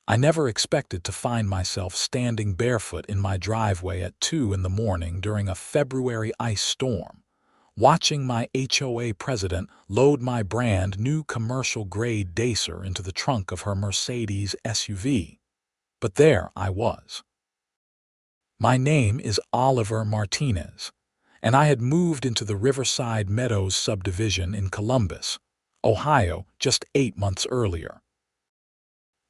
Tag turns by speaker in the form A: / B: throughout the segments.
A: I never expected to find myself standing barefoot in my driveway at 2 in the morning during a February ice storm, watching my HOA president load my brand new commercial-grade Deicer into the trunk of her Mercedes SUV. But there I was. My name is Oliver Martinez, and I had moved into the Riverside Meadows subdivision in Columbus, Ohio, just 8 months earlier.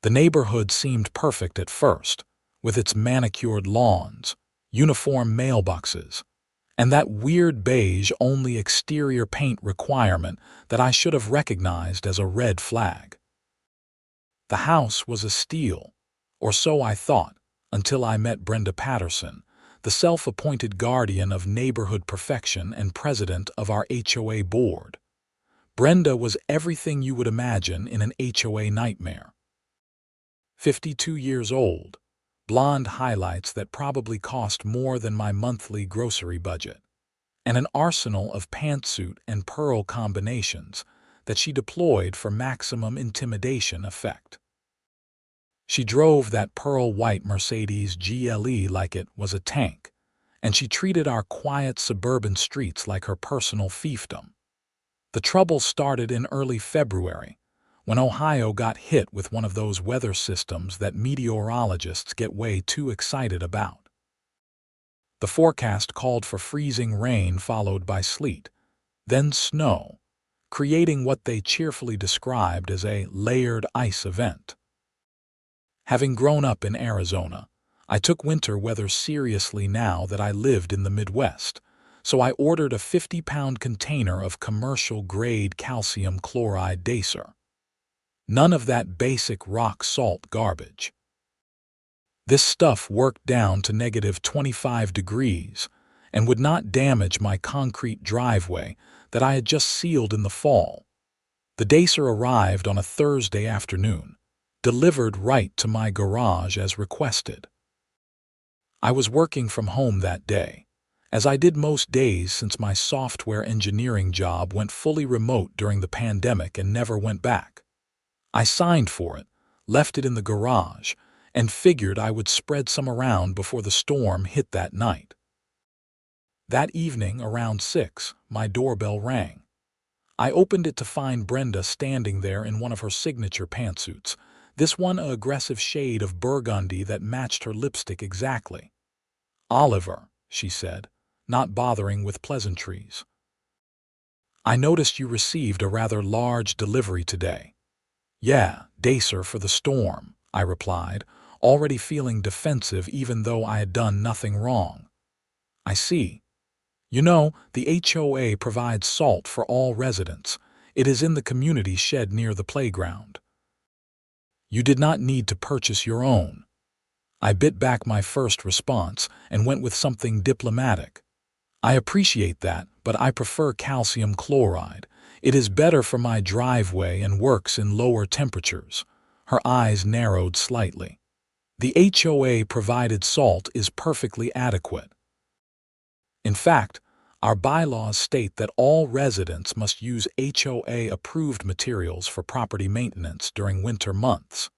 A: The neighborhood seemed perfect at first, with its manicured lawns, uniform mailboxes, and that weird beige-only exterior paint requirement that I should have recognized as a red flag. The house was a steal, or so I thought, until I met Brenda Patterson, the self-appointed guardian of neighborhood perfection and president of our HOA board. Brenda was everything you would imagine in an HOA nightmare. 52 years old, blonde highlights that probably cost more than my monthly grocery budget, and an arsenal of pantsuit and pearl combinations that she deployed for maximum intimidation effect. She drove that pearl-white Mercedes GLE like it was a tank, and she treated our quiet suburban streets like her personal fiefdom. The trouble started in early February, when Ohio got hit with one of those weather systems that meteorologists get way too excited about. The forecast called for freezing rain followed by sleet, then snow, creating what they cheerfully described as a layered ice event. Having grown up in Arizona, I took winter weather seriously now that I lived in the Midwest, so I ordered a 50-pound container of commercial-grade calcium chloride Deicer. None of that basic rock salt garbage. This stuff worked down to -25 degrees and would not damage my concrete driveway that I had just sealed in the fall. The Deicer arrived on a Thursday afternoon, delivered right to my garage as requested. I was working from home that day, as I did most days since my software engineering job went fully remote during the pandemic and never went back. I signed for it, left it in the garage, and figured I would spread some around before the storm hit that night. That evening, around 6, my doorbell rang. I opened it to find Brenda standing there in one of her signature pantsuits, this one an aggressive shade of burgundy that matched her lipstick exactly. "Oliver," she said, not bothering with pleasantries. "I noticed you received a rather large delivery today." "Yeah, Deicer for the storm," I replied, already feeling defensive even though I had done nothing wrong. "I see. You know, the HOA provides salt for all residents. It is in the community shed near the playground. You did not need to purchase your own." I bit back my first response and went with something diplomatic. "I appreciate that, but I prefer calcium chloride. It is better for my driveway and works in lower temperatures." Her eyes narrowed slightly. "The HOA provided salt is perfectly adequate. In fact, our bylaws state that all residents must use HOA-approved materials for property maintenance during winter months.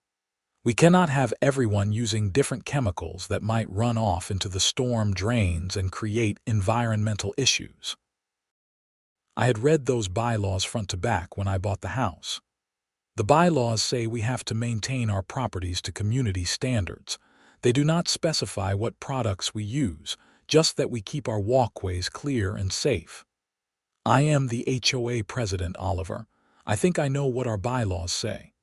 A: We cannot have everyone using different chemicals that might run off into the storm drains and create environmental issues." I had read those bylaws front to back when I bought the house. The bylaws say we have to maintain our properties to community standards. They do not specify what products we use, just that we keep our walkways clear and safe. "I am the HOA president, Oliver. I think I know what our bylaws say."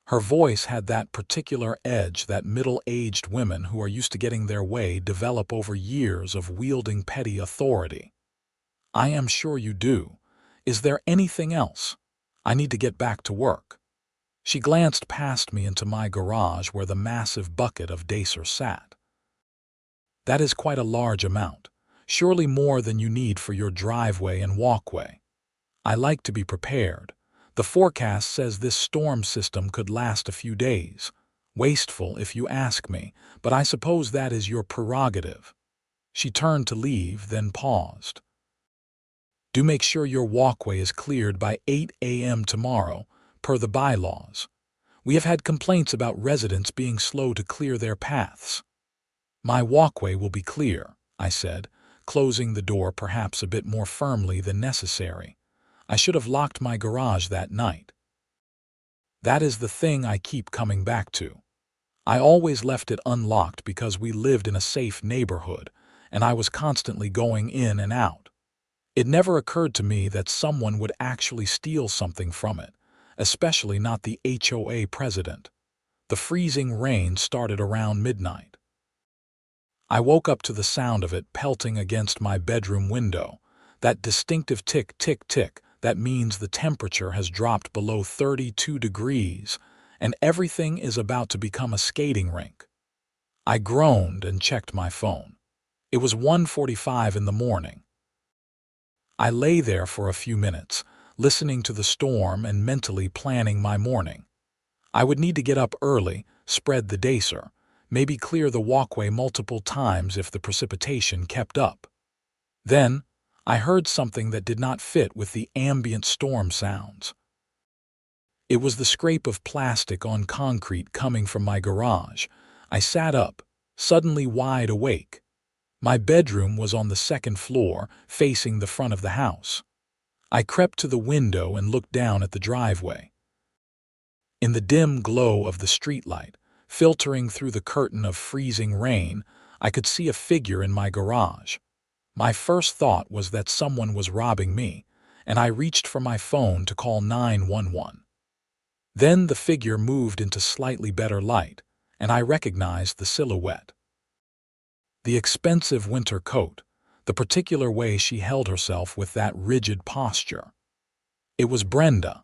A: Her voice had that particular edge that middle-aged women who are used to getting their way develop over years of wielding petty authority. "I am sure you do. Is there anything else? I need to get back to work." She glanced past me into my garage where the massive bucket of Deicer sat. "That is quite a large amount, surely more than you need for your driveway and walkway. I like to be prepared. The forecast says this storm system could last a few days. Wasteful, if you ask me, but I suppose that is your prerogative." She turned to leave, then paused. "Do make sure your walkway is cleared by 8 a.m. tomorrow, per the bylaws. We have had complaints about residents being slow to clear their paths. My walkway will be clear, I said, closing the door perhaps a bit more firmly than necessary. I should have locked my garage that night. That is the thing I keep coming back to. I always left it unlocked because we lived in a safe neighborhood, and I was constantly going in and out. It never occurred to me that someone would actually steal something from it, especially not the HOA president. The freezing rain started around midnight. I woke up to the sound of it pelting against my bedroom window, that distinctive tick, tick, tick that means the temperature has dropped below 32 degrees and everything is about to become a skating rink. I groaned and checked my phone. It was 1:45 in the morning. I lay there for a few minutes, listening to the storm and mentally planning my morning. I would need to get up early, spread the Deicer, maybe clear the walkway multiple times if the precipitation kept up. Then, I heard something that did not fit with the ambient storm sounds. It was the scrape of plastic on concrete coming from my garage. I sat up, suddenly wide awake. My bedroom was on the second floor, facing the front of the house. I crept to the window and looked down at the driveway. In the dim glow of the streetlight, filtering through the curtain of freezing rain, I could see a figure in my garage. My first thought was that someone was robbing me, and I reached for my phone to call 911. Then the figure moved into slightly better light, and I recognized the silhouette. The expensive winter coat, the particular way she held herself with that rigid posture. It was Brenda.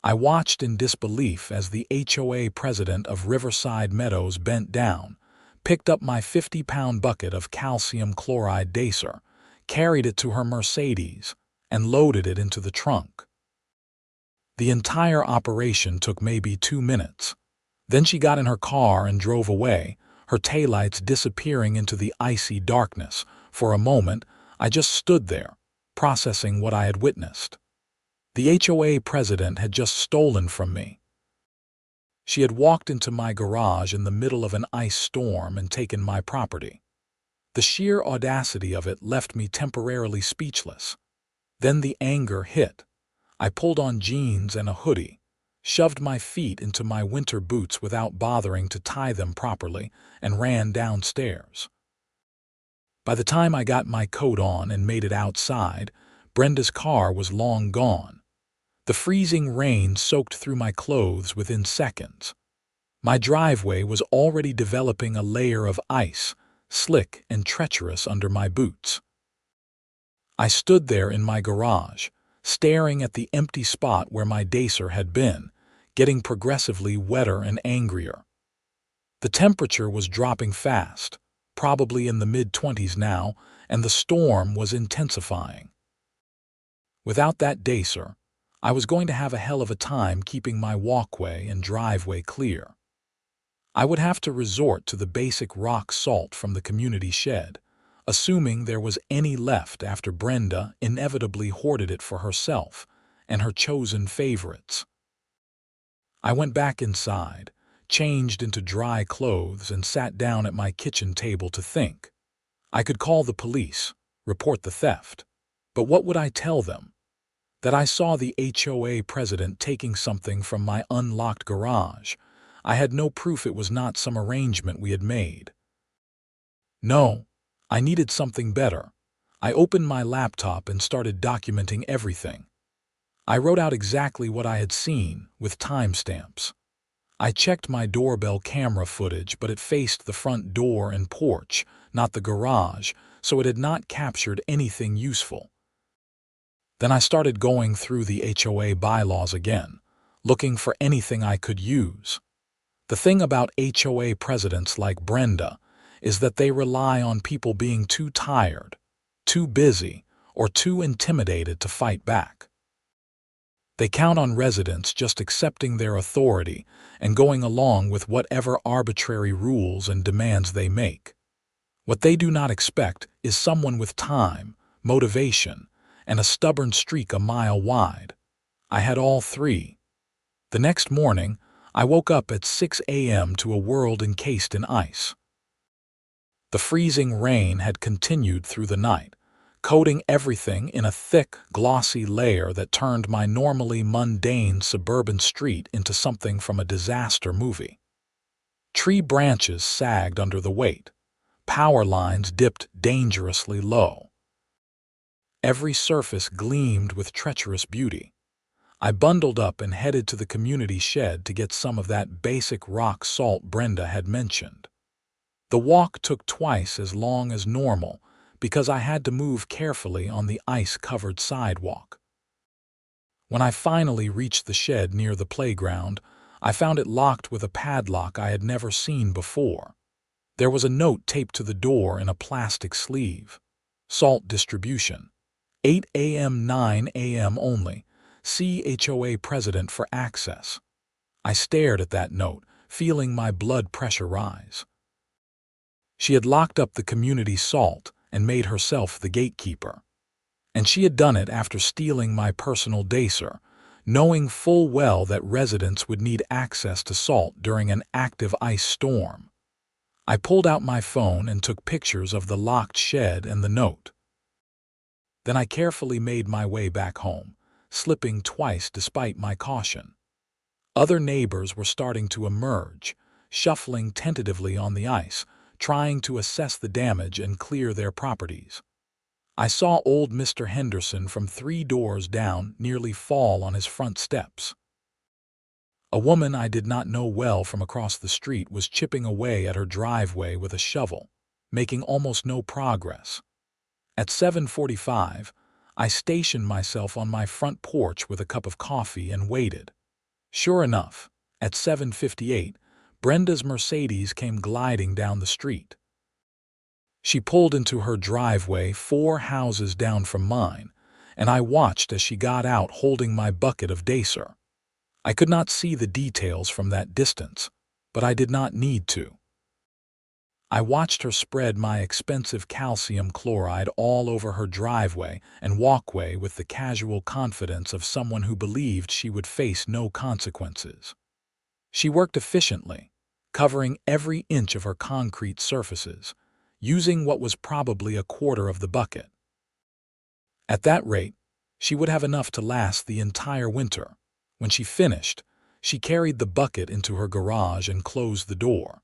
A: I watched in disbelief as the HOA president of Riverside Meadows bent down, picked up my 50-pound bucket of calcium chloride Deicer, carried it to her Mercedes, and loaded it into the trunk. The entire operation took maybe 2 minutes. Then she got in her car and drove away, her taillights disappearing into the icy darkness. For a moment, I just stood there, processing what I had witnessed. The HOA president had just stolen from me. She had walked into my garage in the middle of an ice storm and taken my property. The sheer audacity of it left me temporarily speechless. Then the anger hit. I pulled on jeans and a hoodie, shoved my feet into my winter boots without bothering to tie them properly, and ran downstairs. By the time I got my coat on and made it outside, Brenda's car was long gone. The freezing rain soaked through my clothes within seconds. My driveway was already developing a layer of ice, slick and treacherous under my boots. I stood there in my garage, staring at the empty spot where my Deicer had been, getting progressively wetter and angrier. The temperature was dropping fast, probably in the mid-20s now, and the storm was intensifying. Without that Deicer, I was going to have a hell of a time keeping my walkway and driveway clear. I would have to resort to the basic rock salt from the community shed, assuming there was any left after Brenda inevitably hoarded it for herself and her chosen favorites. I went back inside, changed into dry clothes, and sat down at my kitchen table to think. I could call the police, report the theft, but what would I tell them? That I saw the HOA president taking something from my unlocked garage. I had no proof it was not some arrangement we had made. No, I needed something better. I opened my laptop and started documenting everything. I wrote out exactly what I had seen, with timestamps. I checked my doorbell camera footage, but it faced the front door and porch, not the garage, so it had not captured anything useful. Then I started going through the HOA bylaws again, looking for anything I could use. The thing about HOA presidents like Brenda is that they rely on people being too tired, too busy, or too intimidated to fight back. They count on residents just accepting their authority and going along with whatever arbitrary rules and demands they make. What they do not expect is someone with time, motivation, and a stubborn streak a mile wide. I had all three. The next morning, I woke up at 6 a.m. to a world encased in ice. The freezing rain had continued through the night, coating everything in a thick, glossy layer that turned my normally mundane suburban street into something from a disaster movie. Tree branches sagged under the weight. Power lines dipped dangerously low. Every surface gleamed with treacherous beauty. I bundled up and headed to the community shed to get some of that basic rock salt Brenda had mentioned. The walk took twice as long as normal because I had to move carefully on the ice-covered sidewalk. When I finally reached the shed near the playground, I found it locked with a padlock I had never seen before. There was a note taped to the door in a plastic sleeve. Salt distribution. 8 a.m. 9 a.m. only. See HOA president for access. I stared at that note, feeling my blood pressure rise. She had locked up the community salt and made herself the gatekeeper. And she had done it after stealing my personal Deicer, knowing full well that residents would need access to salt during an active ice storm. I pulled out my phone and took pictures of the locked shed and the note. Then I carefully made my way back home, slipping twice despite my caution. Other neighbors were starting to emerge, shuffling tentatively on the ice, trying to assess the damage and clear their properties. I saw old Mr. Henderson from 3 doors down nearly fall on his front steps. A woman I did not know well from across the street was chipping away at her driveway with a shovel, making almost no progress. At 7:45, I stationed myself on my front porch with a cup of coffee and waited. Sure enough, at 7:58, Brenda's Mercedes came gliding down the street. She pulled into her driveway 4 houses down from mine, and I watched as she got out holding my bucket of Deicer. I could not see the details from that distance, but I did not need to. I watched her spread my expensive calcium chloride all over her driveway and walkway with the casual confidence of someone who believed she would face no consequences. She worked efficiently, covering every inch of her concrete surfaces, using what was probably a quarter of the bucket. At that rate, she would have enough to last the entire winter. When she finished, she carried the bucket into her garage and closed the door.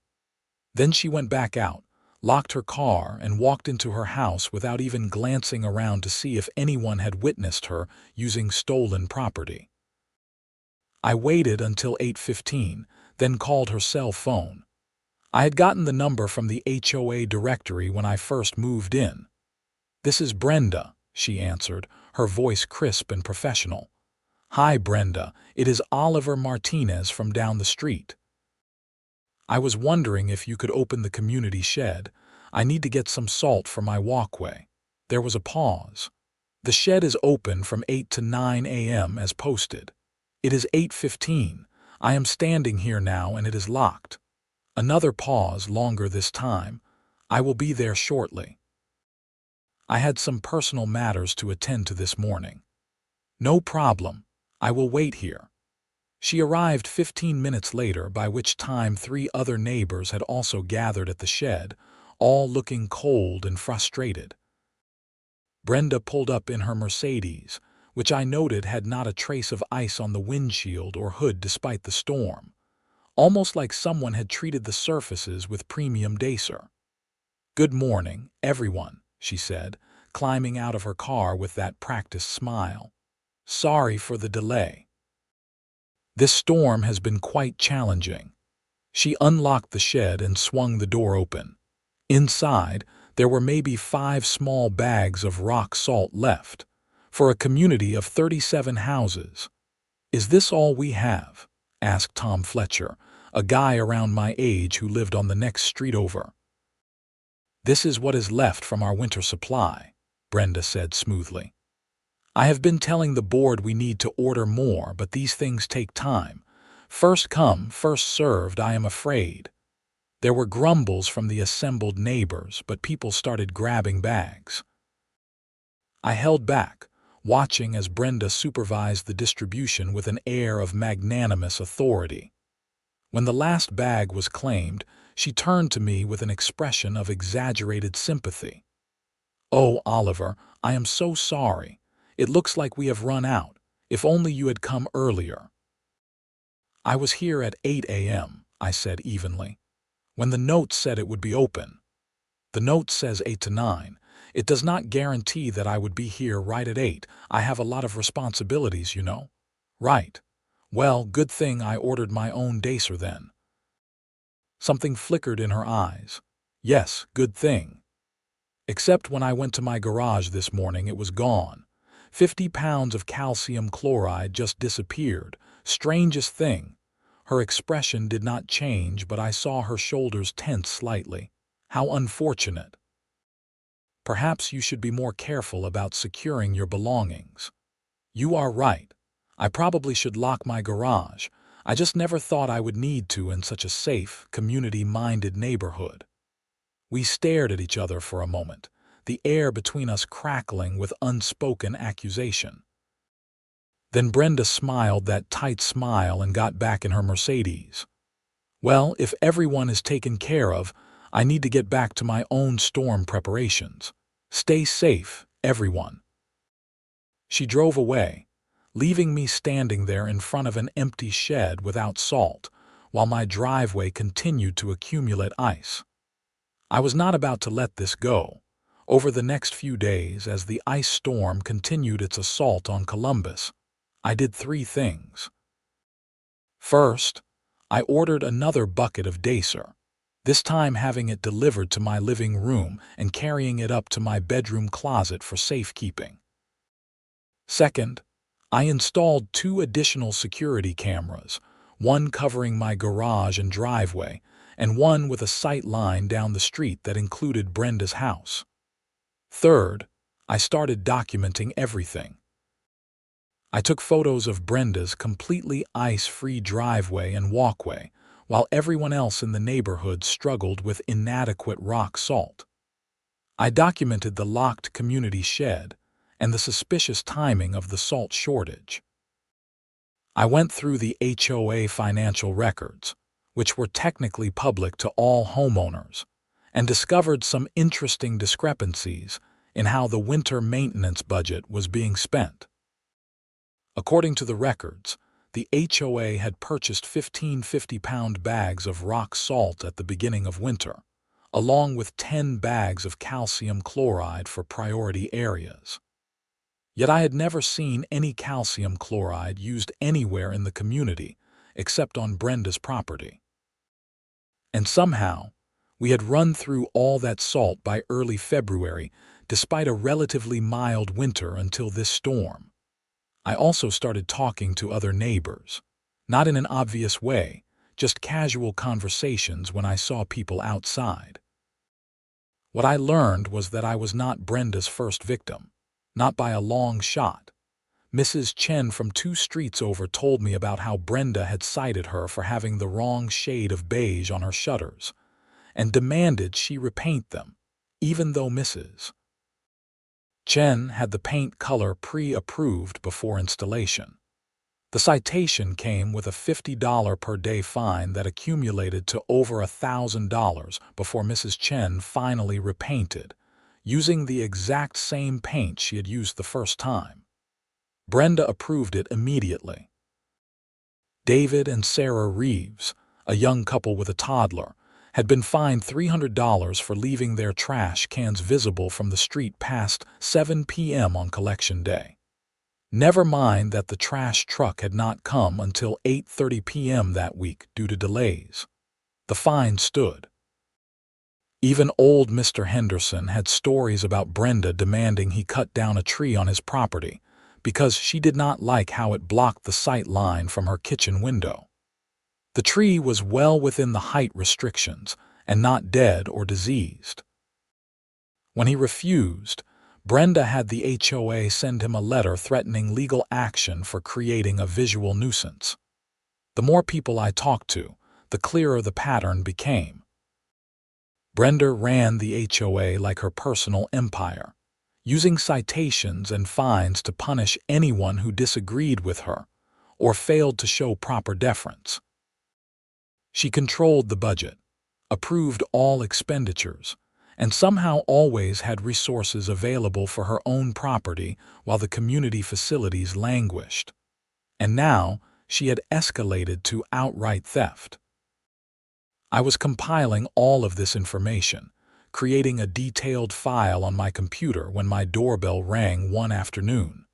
A: Then she went back out, locked her car, and walked into her house without even glancing around to see if anyone had witnessed her using stolen property. I waited until 8:15, then called her cell phone. I had gotten the number from the HOA directory when I first moved in. "This is Brenda," she answered, her voice crisp and professional. "Hi, Brenda. It is Oliver Martinez from down the street. I was wondering if you could open the community shed. I need to get some salt for my walkway." There was a pause. "The shed is open from 8 to 9 a.m. as posted. It is 8:15. I am standing here now and it is locked." Another pause, longer this time. "I will be there shortly. I had some personal matters to attend to this morning." "No problem. I will wait here." She arrived 15 minutes later, by which time 3 other neighbors had also gathered at the shed, all looking cold and frustrated. Brenda pulled up in her Mercedes, which I noted had not a trace of ice on the windshield or hood despite the storm, almost like someone had treated the surfaces with premium Deicer. "Good morning, everyone," she said, climbing out of her car with that practiced smile. "Sorry for the delay. This storm has been quite challenging." She unlocked the shed and swung the door open. Inside, there were maybe 5 small bags of rock salt left, for a community of 37 houses. "Is this all we have?" asked Tom Fletcher, a guy around my age who lived on the next street over. "This is what is left from our winter supply," Brenda said smoothly. "I have been telling the board we need to order more, but these things take time. First come, first served, I am afraid." There were grumbles from the assembled neighbors, but people started grabbing bags. I held back, watching as Brenda supervised the distribution with an air of magnanimous authority. When the last bag was claimed, she turned to me with an expression of exaggerated sympathy. "Oh, Oliver, I am so sorry. It looks like we have run out. If only you had come earlier." "I was here at 8 a.m., I said evenly, "when the note said it would be open." "The note says 8 to 9. It does not guarantee that I would be here right at 8. I have a lot of responsibilities, you know." "Right. Well, good thing I ordered my own Deicer then." Something flickered in her eyes. "Yes, good thing. Except when I went to my garage this morning, it was gone. 50 pounds of calcium chloride just disappeared. Strangest thing." Her expression did not change, but I saw her shoulders tense slightly. "How unfortunate. Perhaps you should be more careful about securing your belongings." "You are right. I probably should lock my garage. I just never thought I would need to in such a safe, community-minded neighborhood." We stared at each other for a moment, the air between us crackling with unspoken accusation. Then Brenda smiled that tight smile and got back in her Mercedes. "Well, if everyone is taken care of, I need to get back to my own storm preparations. Stay safe, everyone." She drove away, leaving me standing there in front of an empty shed without salt, while my driveway continued to accumulate ice. I was not about to let this go. Over the next few days, as the ice storm continued its assault on Columbus, I did 3 things. First, I ordered another bucket of Deicer, this time having it delivered to my living room and carrying it up to my bedroom closet for safekeeping. Second, I installed 2 additional security cameras, one covering my garage and driveway, and one with a sight line down the street that included Brenda's house. Third, I started documenting everything. I took photos of Brenda's completely ice-free driveway and walkway, while everyone else in the neighborhood struggled with inadequate rock salt. I documented the locked community shed and the suspicious timing of the salt shortage. I went through the HOA financial records, which were technically public to all homeowners, and discovered some interesting discrepancies in how the winter maintenance budget was being spent. According to the records, the HOA had purchased 15 50-pound bags of rock salt at the beginning of winter, along with 10 bags of calcium chloride for priority areas. Yet I had never seen any calcium chloride used anywhere in the community except on Brenda's property. And somehow, we had run through all that salt by early February, despite a relatively mild winter until this storm. I also started talking to other neighbors, not in an obvious way, just casual conversations when I saw people outside. What I learned was that I was not Brenda's first victim, not by a long shot. Mrs. Chen from 2 streets over told me about how Brenda had cited her for having the wrong shade of beige on her shutters, and demanded she repaint them, even though Mrs. Chen had the paint color pre-approved before installation. The citation came with a $50 per day fine that accumulated to over $1,000 before Mrs. Chen finally repainted, using the exact same paint she had used the first time. Brenda approved it immediately. David and Sarah Reeves, a young couple with a toddler, had been fined $300 for leaving their trash cans visible from the street past 7 p.m. on collection day. Never mind that the trash truck had not come until 8:30 p.m. that week due to delays. The fine stood. Even old Mr. Henderson had stories about Brenda demanding he cut down a tree on his property because she did not like how it blocked the sight line from her kitchen window. The tree was well within the height restrictions and not dead or diseased. When he refused, Brenda had the HOA send him a letter threatening legal action for creating a visual nuisance. The more people I talked to, the clearer the pattern became. Brenda ran the HOA like her personal empire, using citations and fines to punish anyone who disagreed with her or failed to show proper deference. She controlled the budget, approved all expenditures, and somehow always had resources available for her own property while the community facilities languished. And now she had escalated to outright theft. I was compiling all of this information, creating a detailed file on my computer when my doorbell rang one afternoon.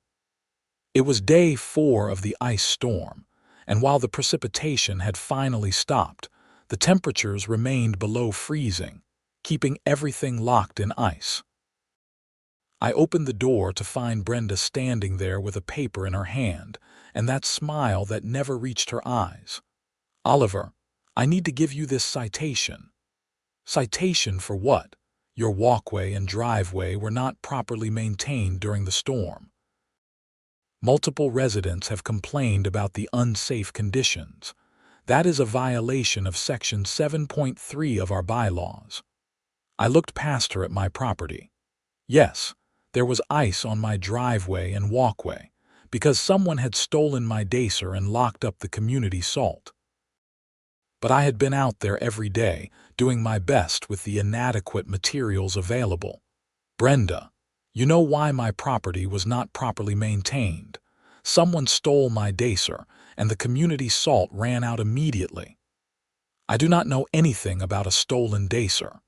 A: It was day 4 of the ice storm, and while the precipitation had finally stopped, the temperatures remained below freezing, keeping everything locked in ice. I opened the door to find Brenda standing there with a paper in her hand, and that smile that never reached her eyes. "Oliver, I need to give you this citation." "Citation for what?" "Your walkway and driveway were not properly maintained during the storm. Multiple residents have complained about the unsafe conditions. That is a violation of Section 7.3 of our bylaws." I looked past her at my property. Yes, there was ice on my driveway and walkway, because someone had stolen my Deicer and locked up the community salt. But I had been out there every day, doing my best with the inadequate materials available. "Brenda, you know why my property was not properly maintained. Someone stole my Deicer, and the community salt ran out immediately." "I do not know anything about a stolen Deicer."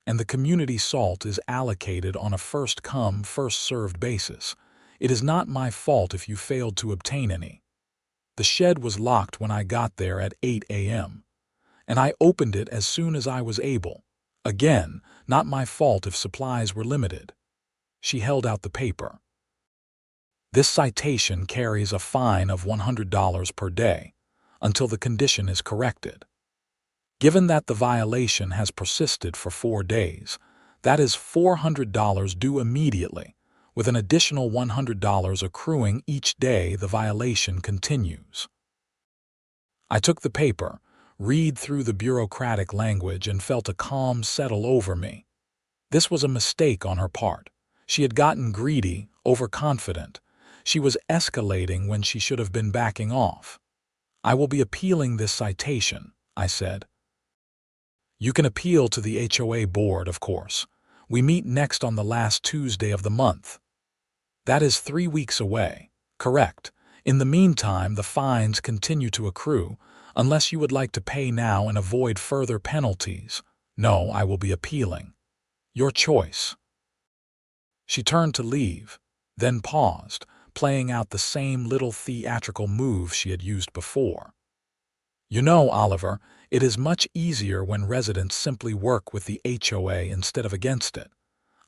A: "And the community salt is allocated on a first-come, first-served basis. It is not my fault if you failed to obtain any. The shed was locked when I got there at 8 a.m., and I opened it as soon as I was able. Again, not my fault if supplies were limited." She held out the paper. "This citation carries a fine of $100 per day, until the condition is corrected. Given that the violation has persisted for 4 days, that is $400 due immediately, with an additional $100 accruing each day the violation continues." I took the paper, read through the bureaucratic language, and felt a calm settle over me. This was a mistake on her part. She had gotten greedy, overconfident. She was escalating when she should have been backing off. "I will be appealing this citation," I said. "You can appeal to the HOA board, of course. We meet next on the last Tuesday of the month." "That is 3 weeks away." "Correct. In the meantime, the fines continue to accrue, unless you would like to pay now and avoid further penalties." "No, I will be appealing." "Your choice." She turned to leave, then paused, playing out the same little theatrical move she had used before. "You know, Oliver, it is much easier when residents simply work with the HOA instead of against it.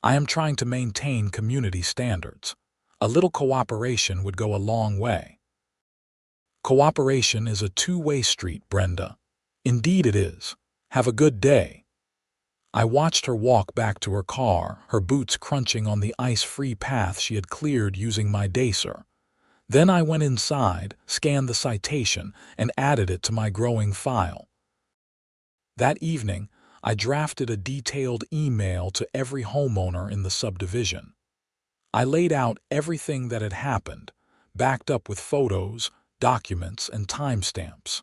A: I am trying to maintain community standards. A little cooperation would go a long way." "Cooperation is a two-way street, Brenda." "Indeed it is. Have a good day." I watched her walk back to her car, her boots crunching on the ice-free path she had cleared using my Deicer. Then I went inside, scanned the citation, and added it to my growing file. That evening, I drafted a detailed email to every homeowner in the subdivision. I laid out everything that had happened, backed up with photos, documents, and timestamps.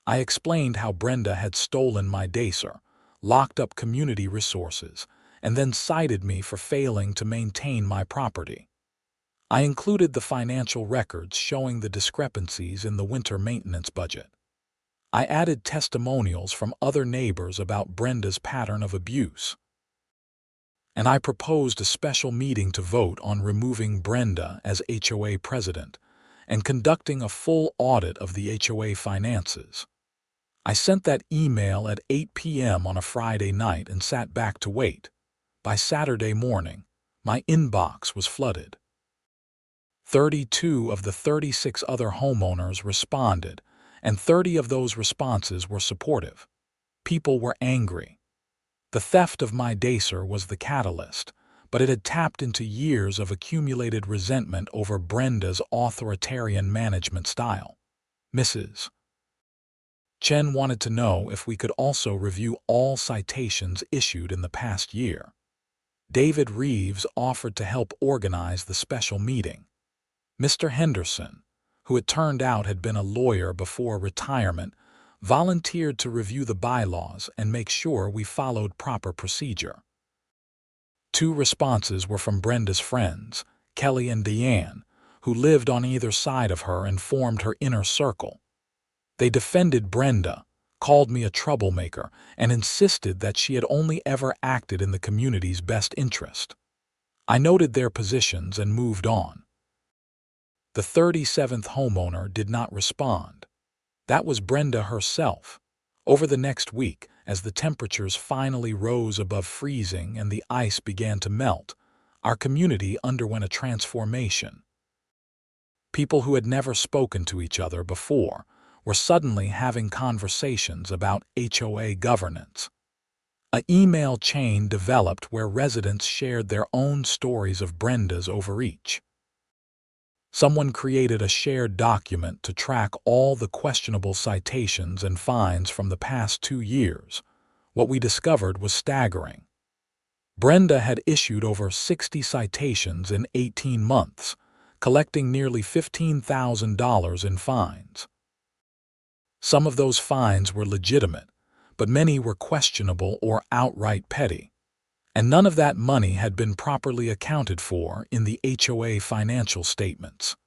A: I explained how Brenda had stolen my Deicer, locked up community resources, and then cited me for failing to maintain my property. I included the financial records showing the discrepancies in the winter maintenance budget. I added testimonials from other neighbors about Brenda's pattern of abuse. And I proposed a special meeting to vote on removing Brenda as HOA president and conducting a full audit of the HOA finances. I sent that email at 8 p.m. on a Friday night and sat back to wait. By Saturday morning, my inbox was flooded. 32 of the 36 other homeowners responded, and 30 of those responses were supportive. People were angry. The theft of my Deicer was the catalyst, but it had tapped into years of accumulated resentment over Brenda's authoritarian management style. Mrs. Chen wanted to know if we could also review all citations issued in the past year. David Reeves offered to help organize the special meeting. Mr. Henderson, who it turned out had been a lawyer before retirement, volunteered to review the bylaws and make sure we followed proper procedure. 2 responses were from Brenda's friends, Kelly and Deanne, who lived on either side of her and formed her inner circle. They defended Brenda, called me a troublemaker, and insisted that she had only ever acted in the community's best interest. I noted their positions and moved on. The 37th homeowner did not respond. That was Brenda herself. Over the next week, as the temperatures finally rose above freezing and the ice began to melt, our community underwent a transformation. People who had never spoken to each other before were suddenly having conversations about HOA governance. An email chain developed where residents shared their own stories of Brenda's overreach. Someone created a shared document to track all the questionable citations and fines from the past 2 years. What we discovered was staggering. Brenda had issued over 60 citations in 18 months, collecting nearly $15,000 in fines. Some of those fines were legitimate, but many were questionable or outright petty. And none of that money had been properly accounted for in the HOA financial statements.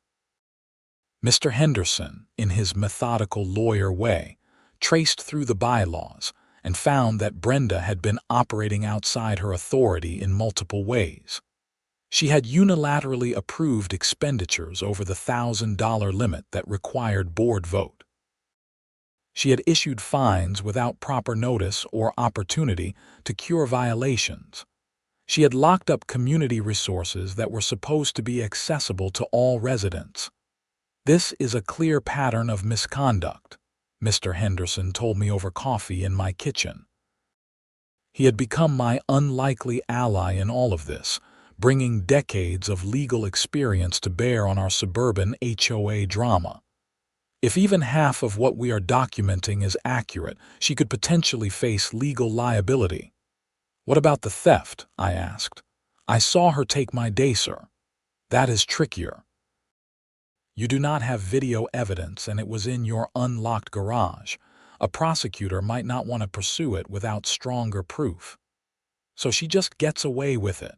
A: Mr. Henderson, in his methodical lawyer way, traced through the bylaws and found that Brenda had been operating outside her authority in multiple ways. She had unilaterally approved expenditures over the $1,000 limit that required board vote. She had issued fines without proper notice or opportunity to cure violations. She had locked up community resources that were supposed to be accessible to all residents. This is a clear pattern of misconduct, Mr. Henderson told me over coffee in my kitchen. He had become my unlikely ally in all of this, bringing decades of legal experience to bear on our suburban HOA drama. If even half of what we are documenting is accurate, she could potentially face legal liability. What about the theft? I asked. I saw her take my Deicer. That is trickier. You do not have video evidence and it was in your unlocked garage. A prosecutor might not want to pursue it without stronger proof. So she just gets away with it.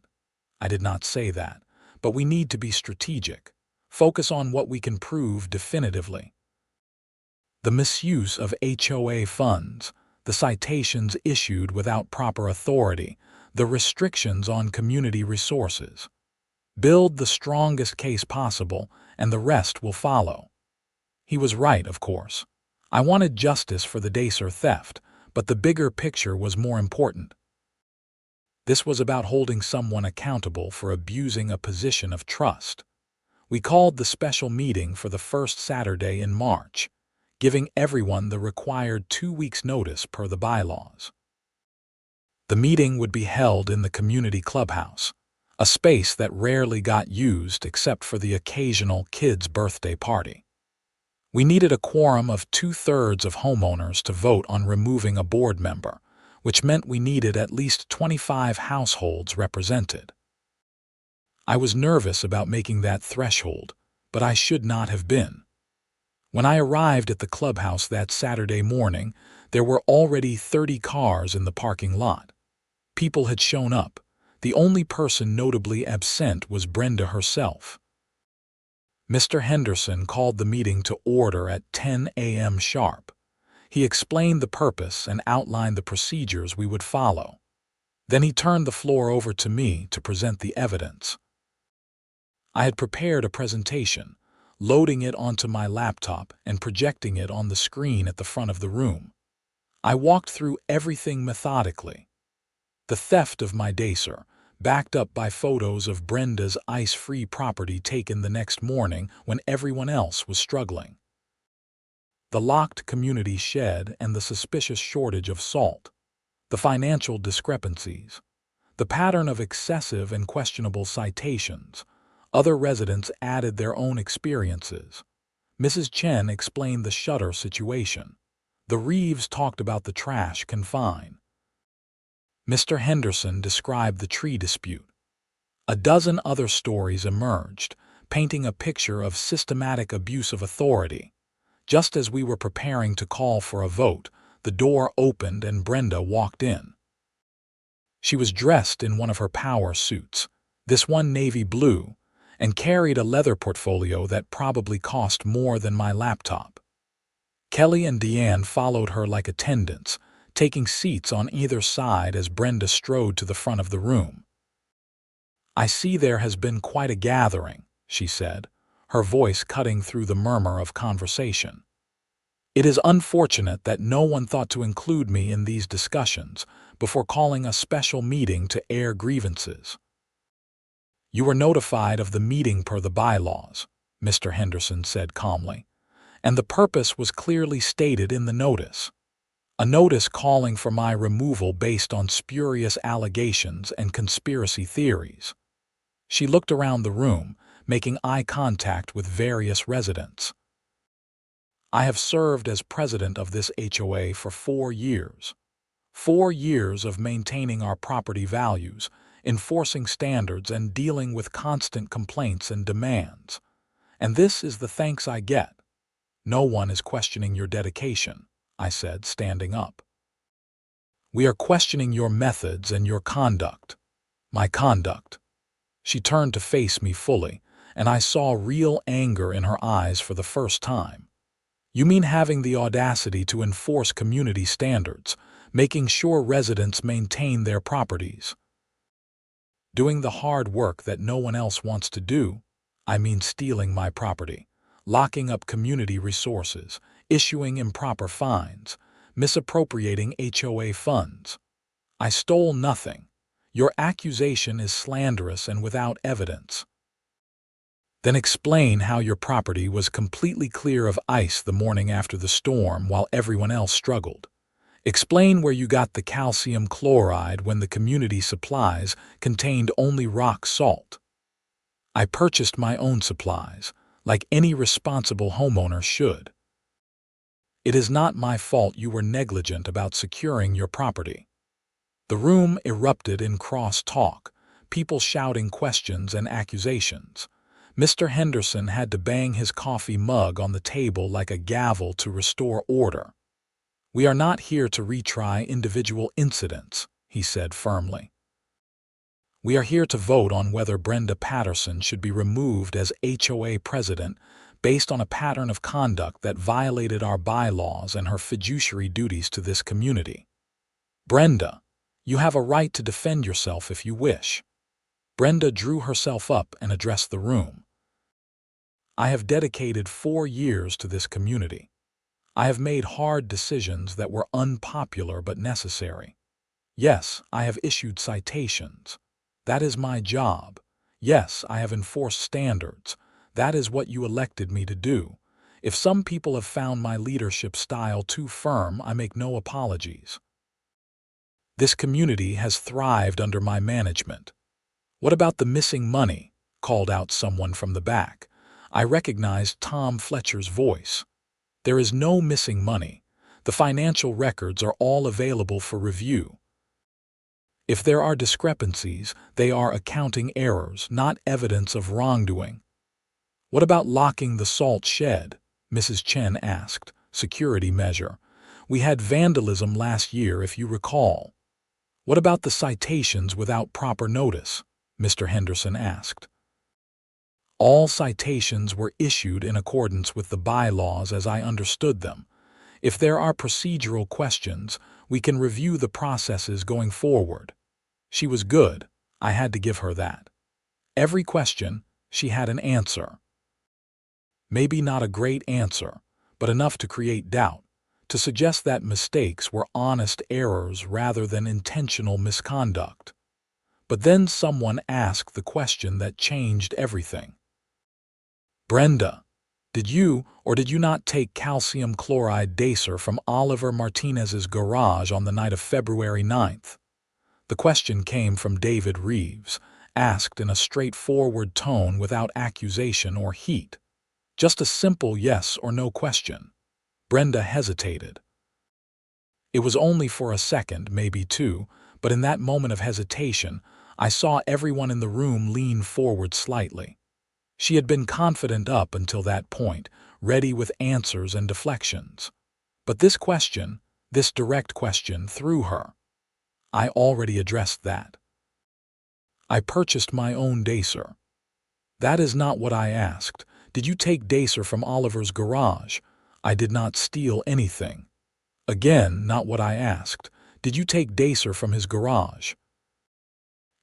A: I did not say that, but we need to be strategic. Focus on what we can prove definitively. The misuse of HOA funds, the citations issued without proper authority, the restrictions on community resources. Build the strongest case possible, and the rest will follow. He was right, of course. I wanted justice for the Deicer theft, but the bigger picture was more important. This was about holding someone accountable for abusing a position of trust. We called the special meeting for the first Saturday in March, giving everyone the required 2 weeks' notice per the bylaws. The meeting would be held in the community clubhouse, a space that rarely got used except for the occasional kid's birthday party. We needed a quorum of 2/3 of homeowners to vote on removing a board member, which meant we needed at least 25 households represented. I was nervous about making that threshold, but I should not have been. When I arrived at the clubhouse that Saturday morning, there were already 30 cars in the parking lot. People had shown up. The only person notably absent was Brenda herself. Mr. Henderson called the meeting to order at 10 a.m. sharp. He explained the purpose and outlined the procedures we would follow. Then he turned the floor over to me to present the evidence. I had prepared a presentation, loading it onto my laptop and projecting it on the screen at the front of the room. I walked through everything methodically. The theft of my Deicer, backed up by photos of Brenda's ice-free property taken the next morning when everyone else was struggling. The locked community shed and the suspicious shortage of salt. The financial discrepancies. The pattern of excessive and questionable citations. Other residents added their own experiences. Mrs. Chen explained the shutter situation. The Reeves talked about the trash confine. Mr. Henderson described the tree dispute. A dozen other stories emerged, painting a picture of systematic abuse of authority. Just as we were preparing to call for a vote, the door opened and Brenda walked in. She was dressed in one of her power suits, this one navy blue, and carried a leather portfolio that probably cost more than my laptop. Kelly and Deanne followed her like attendants, taking seats on either side as Brenda strode to the front of the room. "I see there has been quite a gathering," she said, her voice cutting through the murmur of conversation. "It is unfortunate that no one thought to include me in these discussions before calling a special meeting to air grievances." "You were notified of the meeting per the bylaws," Mr. Henderson said calmly, "and the purpose was clearly stated in the notice. A notice calling for my removal based on spurious allegations and conspiracy theories." She looked around the room, making eye contact with various residents. "I have served as president of this HOA for 4 years. 4 years of maintaining our property values, enforcing standards, and dealing with constant complaints and demands. And this is the thanks I get." "No one is questioning your dedication," I said, standing up. "We are questioning your methods and your conduct." "My conduct?" She turned to face me fully, and I saw real anger in her eyes for the first time. "You mean having the audacity to enforce community standards, making sure residents maintain their properties, doing the hard work that no one else wants to do? I mean stealing my property, locking up community resources, issuing improper fines, misappropriating HOA funds. I stole nothing. Your accusation is slanderous and without evidence." "Then explain how your property was completely clear of ice the morning after the storm while everyone else struggled. Explain where you got the calcium chloride when the community supplies contained only rock salt." "I purchased my own supplies, like any responsible homeowner should." "It is not my fault you were negligent about securing your property." The room erupted in cross-talk, people shouting questions and accusations. Mr. Henderson had to bang his coffee mug on the table like a gavel to restore order. "We are not here to retry individual incidents," he said firmly. "We are here to vote on whether Brenda Patterson should be removed as HOA president based on a pattern of conduct that violated our bylaws and her fiduciary duties to this community. Brenda, you have a right to defend yourself if you wish." Brenda drew herself up and addressed the room. "I have dedicated 4 years to this community. I have made hard decisions that were unpopular but necessary. Yes, I have issued citations. That is my job. Yes, I have enforced standards. That is what you elected me to do. If some people have found my leadership style too firm, I make no apologies. This community has thrived under my management." "What about the missing money?" called out someone from the back. I recognized Tom Fletcher's voice. "There is no missing money. The financial records are all available for review. If there are discrepancies, they are accounting errors, not evidence of wrongdoing." "What about locking the salt shed?" Mrs. Chen asked. "Security measure. We had vandalism last year, if you recall." "What about the citations without proper notice?" Mr. Henderson asked. "All citations were issued in accordance with the bylaws as I understood them. If there are procedural questions, we can review the processes going forward." She was good. I had to give her that. Every question, she had an answer. Maybe not a great answer, but enough to create doubt, to suggest that mistakes were honest errors rather than intentional misconduct. But then someone asked the question that changed everything. "Brenda, did you or did you not take calcium chloride Deicer from Oliver Martinez's garage on the night of February 9th? The question came from David Reeves, asked in a straightforward tone without accusation or heat. Just a simple yes or no question. Brenda hesitated. It was only for a second, maybe 2, but in that moment of hesitation, I saw everyone in the room lean forward slightly. She had been confident up until that point, ready with answers and deflections. But this question, this direct question, threw her. I already addressed that. I purchased my own Deicer. That is not what I asked. Did you take Deicer from Oliver's garage? I did not steal anything. Again, not what I asked. Did you take Deicer from his garage?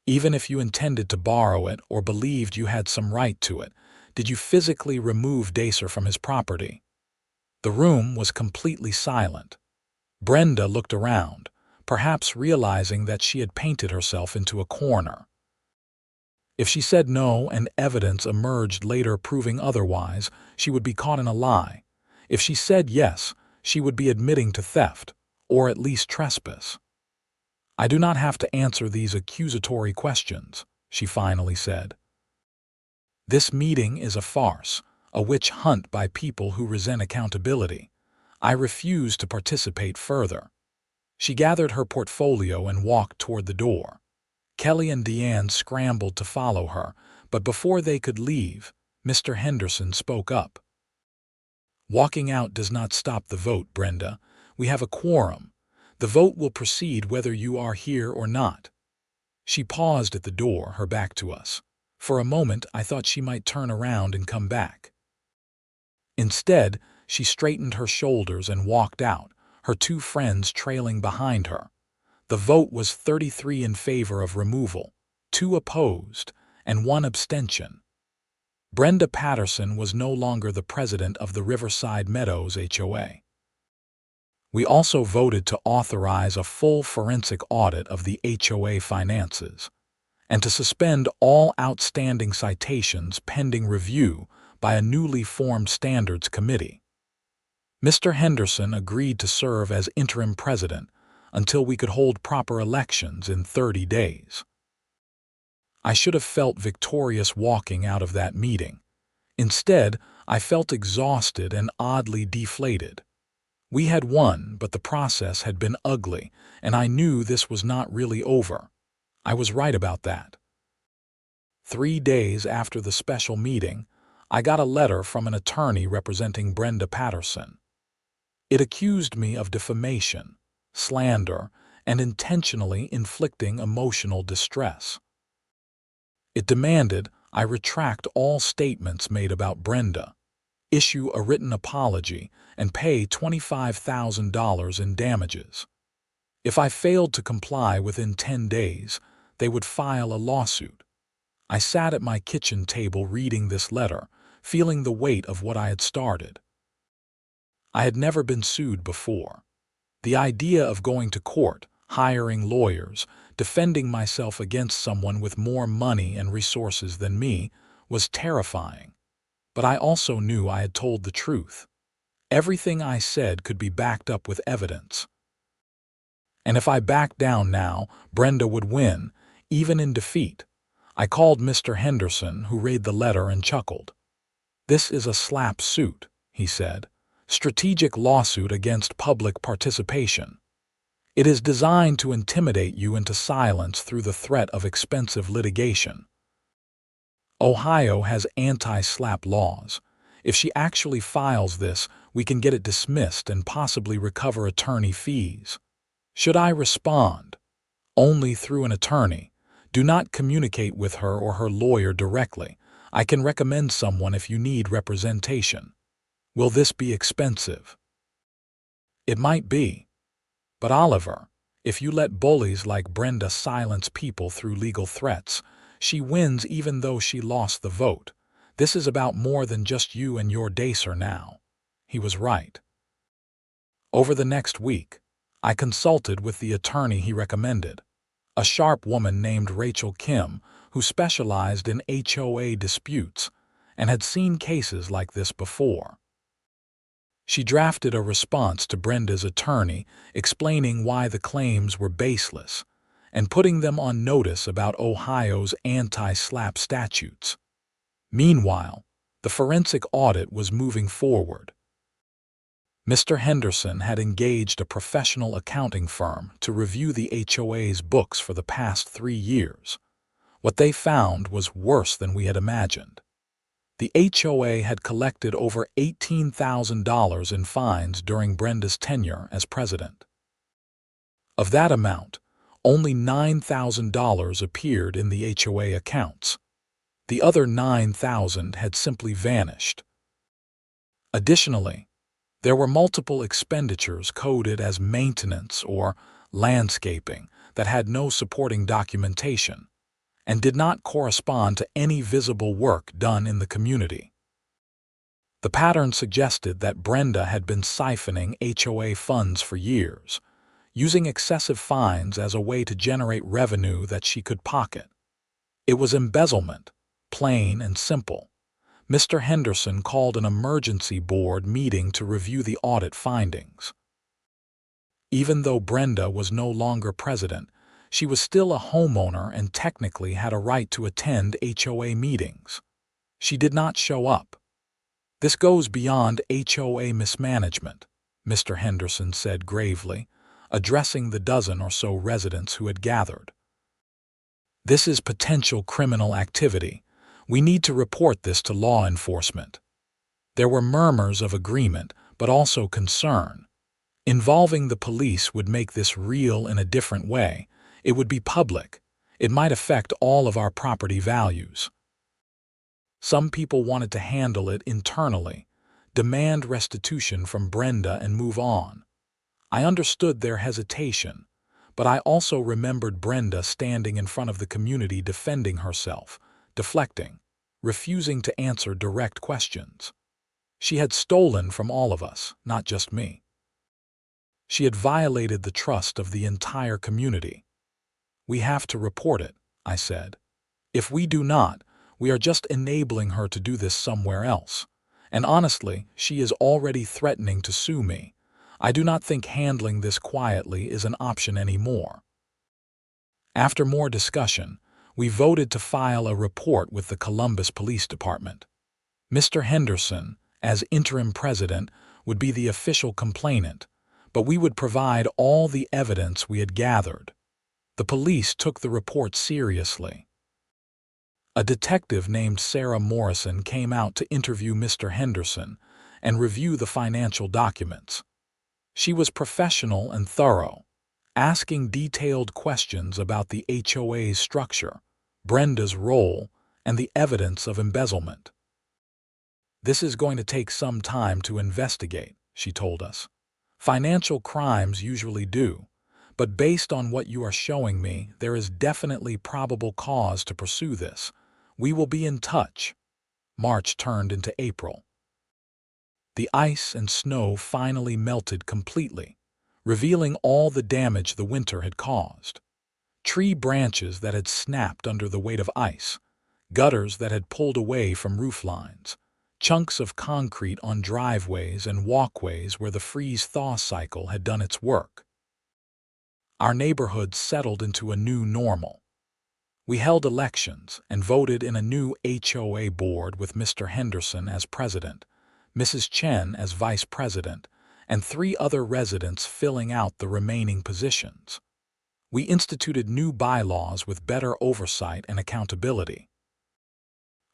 A: Even if you intended to borrow it or believed you had some right to it, did you physically remove Deicer from his property? The room was completely silent. Brenda looked around, perhaps realizing that she had painted herself into a corner. If she said no and evidence emerged later proving otherwise, she would be caught in a lie. If she said yes, she would be admitting to theft, or at least trespass. I do not have to answer these accusatory questions, she finally said. This meeting is a farce, a witch hunt by people who resent accountability. I refuse to participate further. She gathered her portfolio and walked toward the door. Kelly and Deanne scrambled to follow her, but before they could leave, Mr. Henderson spoke up. Walking out does not stop the vote, Brenda. We have a quorum. The vote will proceed whether you are here or not. She paused at the door, her back to us. For a moment, I thought she might turn around and come back. Instead, she straightened her shoulders and walked out, her two friends trailing behind her. The vote was 33 in favor of removal, 2 opposed, and 1 abstention. Brenda Patterson was no longer the president of the Riverside Meadows HOA. We also voted to authorize a full forensic audit of the HOA finances and to suspend all outstanding citations pending review by a newly formed standards committee. Mr. Henderson agreed to serve as interim president until we could hold proper elections in 30 days. I should have felt victorious walking out of that meeting. Instead, I felt exhausted and oddly deflated. We had won, but the process had been ugly, and I knew this was not really over. I was right about that. 3 days after the special meeting, I got a letter from an attorney representing Brenda Patterson. It accused me of defamation, slander, and intentionally inflicting emotional distress. It demanded I retract all statements made about Brenda, issue a written apology, and pay $25,000 in damages. If I failed to comply within 10 days, they would file a lawsuit. I sat at my kitchen table reading this letter, feeling the weight of what I had started. I had never been sued before. The idea of going to court, hiring lawyers, defending myself against someone with more money and resources than me was terrifying. But I also knew I had told the truth. Everything I said could be backed up with evidence. And if I backed down now, Brenda would win, even in defeat. I called Mr. Henderson, who read the letter and chuckled. "This is a slap suit," he said. "Strategic lawsuit against public participation. It is designed to intimidate you into silence through the threat of expensive litigation. Ohio has anti-slap laws. If she actually files this, we can get it dismissed and possibly recover attorney fees. Should I respond? Only through an attorney. Do not communicate with her or her lawyer directly. I can recommend someone if you need representation. Will this be expensive?" It might be. But Oliver, if you let bullies like Brenda silence people through legal threats, she wins even though she lost the vote. This is about more than just you and your Deicer now. He was right. Over the next week, I consulted with the attorney he recommended, a sharp woman named Rachel Kim, who specialized in HOA disputes and had seen cases like this before. She drafted a response to Brenda's attorney explaining why the claims were baseless and putting them on notice about Ohio's anti-slap statutes. Meanwhile, the forensic audit was moving forward. Mr. Henderson had engaged a professional accounting firm to review the HOA's books for the past 3 years. What they found was worse than we had imagined. The HOA had collected over $18,000 in fines during Brenda's tenure as president. Of that amount, only $9,000 appeared in the HOA accounts. The other $9,000 had simply vanished. Additionally, there were multiple expenditures coded as maintenance or landscaping that had no supporting documentation and did not correspond to any visible work done in the community. The pattern suggested that Brenda had been siphoning HOA funds for years, using excessive fines as a way to generate revenue that she could pocket. It was embezzlement, plain and simple. Mr. Henderson called an emergency board meeting to review the audit findings. Even though Brenda was no longer president, she was still a homeowner and technically had a right to attend HOA meetings. She did not show up. "This goes beyond HOA mismanagement," Mr. Henderson said gravely, addressing the dozen or so residents who had gathered. "This is potential criminal activity. We need to report this to law enforcement." There were murmurs of agreement, but also concern. Involving the police would make this real in a different way. It would be public. It might affect all of our property values. Some people wanted to handle it internally, demand restitution from Brenda and move on. I understood their hesitation, but I also remembered Brenda standing in front of the community defending herself, deflecting, refusing to answer direct questions. She had stolen from all of us, not just me. She had violated the trust of the entire community. "We have to report it," I said. "If we do not, we are just enabling her to do this somewhere else. And honestly, she is already threatening to sue me. I do not think handling this quietly is an option anymore." After more discussion, we voted to file a report with the Columbus Police Department. Mr. Henderson, as interim president, would be the official complainant, but we would provide all the evidence we had gathered. The police took the report seriously. A detective named Sarah Morrison came out to interview Mr. Henderson and review the financial documents. She was professional and thorough, asking detailed questions about the HOA's structure, Brenda's role, and the evidence of embezzlement. "This is going to take some time to investigate," she told us. "Financial crimes usually do, but based on what you are showing me, there is definitely probable cause to pursue this. We will be in touch." March turned into April. The ice and snow finally melted completely, revealing all the damage the winter had caused. Tree branches that had snapped under the weight of ice, gutters that had pulled away from roof lines, chunks of concrete on driveways and walkways where the freeze-thaw cycle had done its work. Our neighborhood settled into a new normal. We held elections and voted in a new HOA board with Mr. Henderson as president, Mrs. Chen as vice president, and 3 other residents filling out the remaining positions. We instituted new bylaws with better oversight and accountability.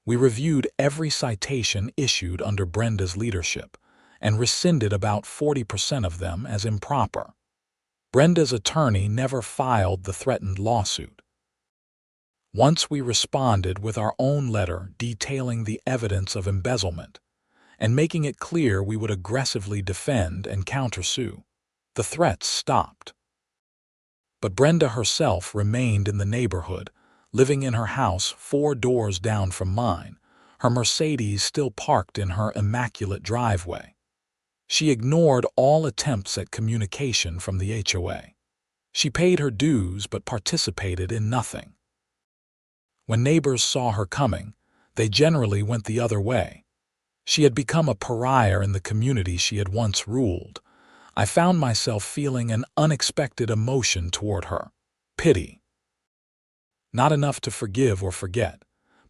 A: We reviewed every citation issued under Brenda's leadership and rescinded about 40% of them as improper. Brenda's attorney never filed the threatened lawsuit. Once we responded with our own letter detailing the evidence of embezzlement and making it clear we would aggressively defend and countersue, the threats stopped. But Brenda herself remained in the neighborhood, living in her house 4 doors down from mine, her Mercedes still parked in her immaculate driveway. She ignored all attempts at communication from the HOA. She paid her dues but participated in nothing. When neighbors saw her coming, they generally went the other way. She had become a pariah in the community she had once ruled. I found myself feeling an unexpected emotion toward her: pity. Not enough to forgive or forget,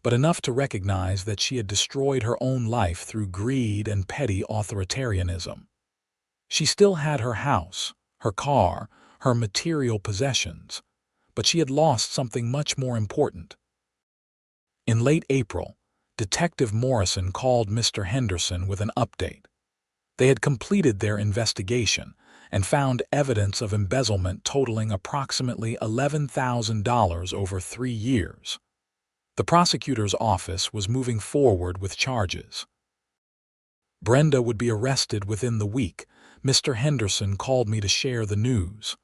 A: but enough to recognize that she had destroyed her own life through greed and petty authoritarianism. She still had her house, her car, her material possessions, but she had lost something much more important. In late April, Detective Morrison called Mr. Henderson with an update. They had completed their investigation and found evidence of embezzlement totaling approximately $11,000 over 3 years. The prosecutor's office was moving forward with charges. Brenda would be arrested within the week. Mr. Henderson called me to share the news.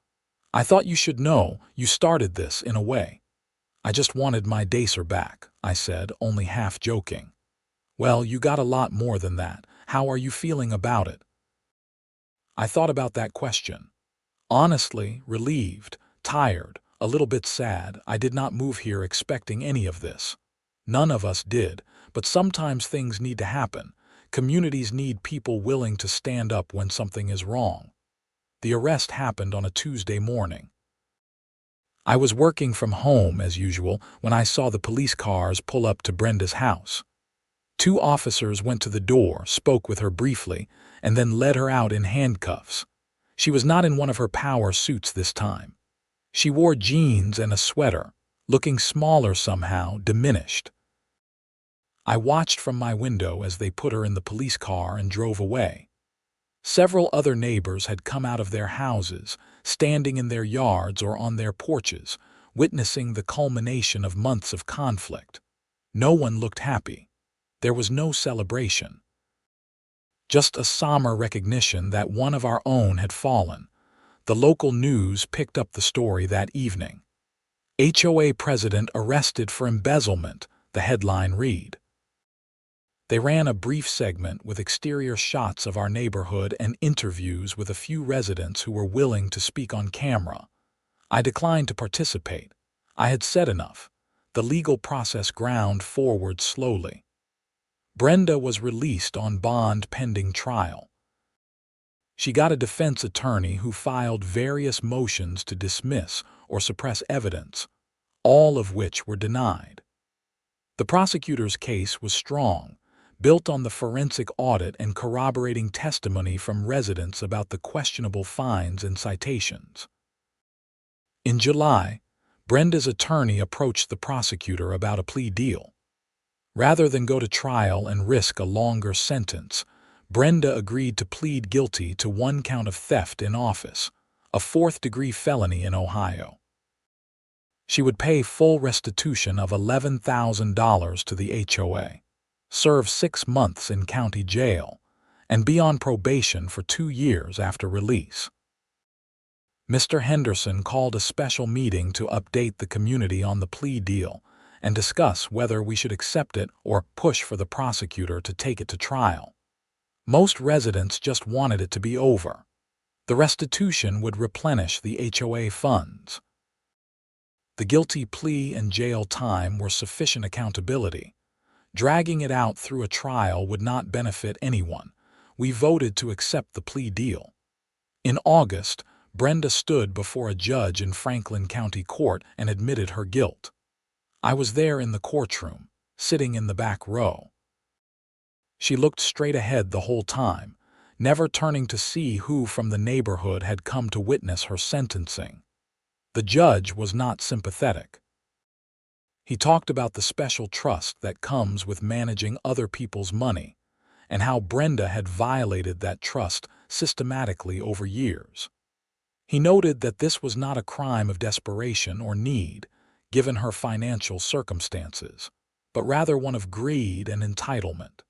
A: "I thought you should know. You started this in a way." "I just wanted my Deicer back," I said, only half joking. "Well, you got a lot more than that. How are you feeling about it?" I thought about that question. Honestly, relieved, tired, a little bit sad. I did not move here expecting any of this. None of us did, but sometimes things need to happen. Communities need people willing to stand up when something is wrong. The arrest happened on a Tuesday morning. I was working from home as usual when I saw the police cars pull up to Brenda's house. 2 officers went to the door, spoke with her briefly, and then led her out in handcuffs. She was not in one of her power suits this time. She wore jeans and a sweater, looking smaller somehow, diminished. I watched from my window as they put her in the police car and drove away. Several other neighbors had come out of their houses, standing in their yards or on their porches, witnessing the culmination of months of conflict. No one looked happy. There was no celebration. Just a somber recognition that one of our own had fallen. The local news picked up the story that evening. "HOA president arrested for embezzlement," the headline read. They ran a brief segment with exterior shots of our neighborhood and interviews with a few residents who were willing to speak on camera. I declined to participate. I had said enough. The legal process ground forward slowly. Brenda was released on bond pending trial. She got a defense attorney who filed various motions to dismiss or suppress evidence, all of which were denied. The prosecutor's case was strong, built on the forensic audit and corroborating testimony from residents about the questionable fines and citations. In July, Brenda's attorney approached the prosecutor about a plea deal. Rather than go to trial and risk a longer sentence, Brenda agreed to plead guilty to 1 count of theft in office, a 4th-degree felony in Ohio. She would pay full restitution of $11,000 to the HOA, serve 6 months in county jail, and be on probation for 2 years after release. Mr. Henderson called a special meeting to update the community on the plea deal and discuss whether we should accept it or push for the prosecutor to take it to trial. Most residents just wanted it to be over. The restitution would replenish the HOA funds. The guilty plea and jail time were sufficient accountability. Dragging it out through a trial would not benefit anyone. We voted to accept the plea deal. In August, Brenda stood before a judge in Franklin County Court and admitted her guilt. I was there in the courtroom, sitting in the back row. She looked straight ahead the whole time, never turning to see who from the neighborhood had come to witness her sentencing. The judge was not sympathetic. He talked about the special trust that comes with managing other people's money, and how Brenda had violated that trust systematically over years. He noted that this was not a crime of desperation or need, given her financial circumstances, but rather one of greed and entitlement.